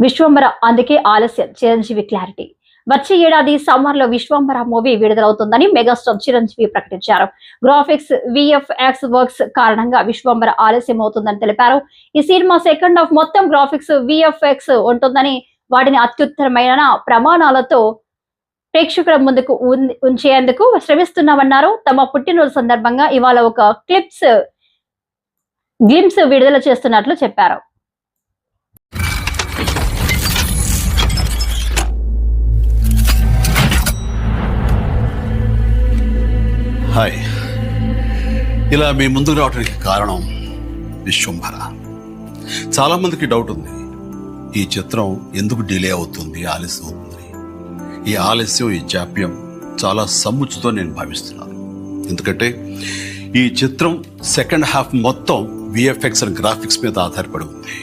విశ్వంబర అందుకే ఆలస్యం, చిరంజీవి క్లారిటీ. వచ్చే ఏడాది సమ్మర్ లో విశ్వంబర మూవీ విడుదలవుతుందని మెగాస్టార్ చిరంజీవి ప్రకటించారు. గ్రాఫిక్స్, విఎఫ్ఎక్స్ వర్క్స్ కారణంగా విశ్వంబర ఆలస్యం అవుతుందని తెలిపారు. ఈ సినిమా సెకండ్ హాఫ్ మొత్తం గ్రాఫిక్స్, విఎఫ్ఎక్స్ ఉంటుందని, వాటిని అత్యుత్తమమైన ప్రమాణాలతో ప్రేక్షకుల ముందుకు ఉంచేందుకు శ్రమిస్తున్నామన్నారు. తమ పుట్టినరోజు సందర్భంగా ఇవాళ ఒక గ్లిమ్స్ విడుదల చేస్తున్నట్లు చెప్పారు. హాయ్, ఇలా మీ ముందుకు రావడానికి కారణం విశ్వంబర. చాలా మందికి డౌట్ ఉంది, ఈ చిత్రం ఎందుకు డిలే అవుతుంది, ఆలస్యం అవుతుంది. ఈ ఆలస్యం, ఈ జాప్యం చాలా సముచితో నేను భావిస్తున్నాను. ఎందుకంటే ఈ చిత్రం సెకండ్ హాఫ్ మొత్తం విఎఫ్ఎక్స్ అండ్ గ్రాఫిక్స్ మీద ఆధారపడి ఉంది.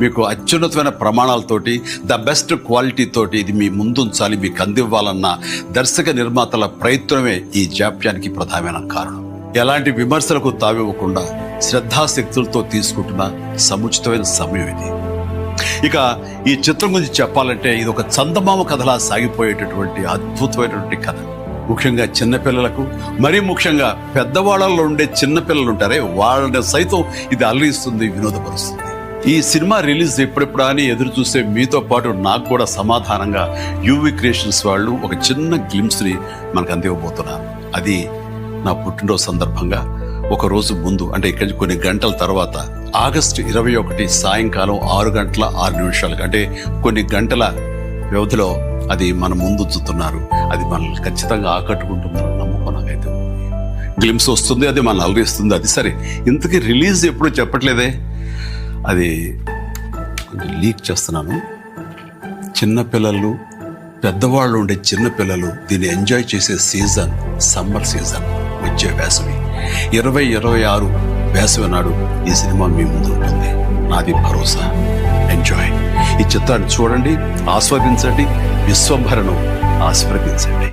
మీకు అత్యున్నతమైన ప్రమాణాలతోటి, ద బెస్ట్ క్వాలిటీ తోటి ఇది మీ ముందుంచాలి, మీకు అందివ్వాలన్న దర్శక నిర్మాతల ప్రయత్నమే ఈ జాప్యానికి ప్రధానమైన కారణం. ఎలాంటి విమర్శలకు తావివ్వకుండా శ్రద్ధాశక్తులతో తీసుకుంటున్న సముచితమైన సమయం ఇది. ఇక ఈ చిత్రం గురించి చెప్పాలంటే ఇది ఒక చందమామ కథలా సాగిపోయేటటువంటి అద్భుతమైనటువంటి కథ. ముఖ్యంగా చిన్నపిల్లలకు, మరీ ముఖ్యంగా పెద్దవాళ్ళలో ఉండే చిన్నపిల్లలు ఉంటారే, వాళ్ళని సైతం ఇది అలరిస్తుంది, వినోదపరుస్తుంది. ఈ సినిమా రిలీజ్ ఎప్పుడెప్పుడా అని ఎదురు చూసే మీతో పాటు నాకు కూడా సమాధానంగా యూవి క్రియేషన్స్ వాళ్ళు ఒక చిన్న గ్లిమ్స్ని మనకు అందివ్వబోతున్నారు. అది నా పుట్టినరోజు సందర్భంగా ఒక రోజు ముందు, అంటే ఇక్కడి కొన్ని గంటల తర్వాత ఆగస్టు 21 సాయంకాలం 6:06 అంటే కొన్ని గంటల వ్యవధిలో అది మన ముందు చూస్తున్నారు. అది మనల్ని ఖచ్చితంగా ఆకట్టుకుంటుందని నమ్మకం నాకైతే. గ్లిమ్స్ వస్తుంది, అది మనల్ని అలరిస్తుంది. అది సరే, ఇంతకీ రిలీజ్ ఎప్పుడు చెప్పట్లేదే, అది లీక్ చేస్తున్నాను. చిన్నపిల్లలు, పెద్దవాళ్ళు ఉండే చిన్నపిల్లలు దీన్ని ఎంజాయ్ చేసే సీజన్ సమ్మర్ సీజన్, వచ్చే వేసవి 2026 వేసవి నాడు ఈ సినిమా మీ ముందు ఉంటుంది. నాది భరోసా. ఎంజాయ్. ఈ చిత్రాన్ని చూడండి, ఆస్వాదించండి, విశ్వంభరను ఆస్వాదించండి.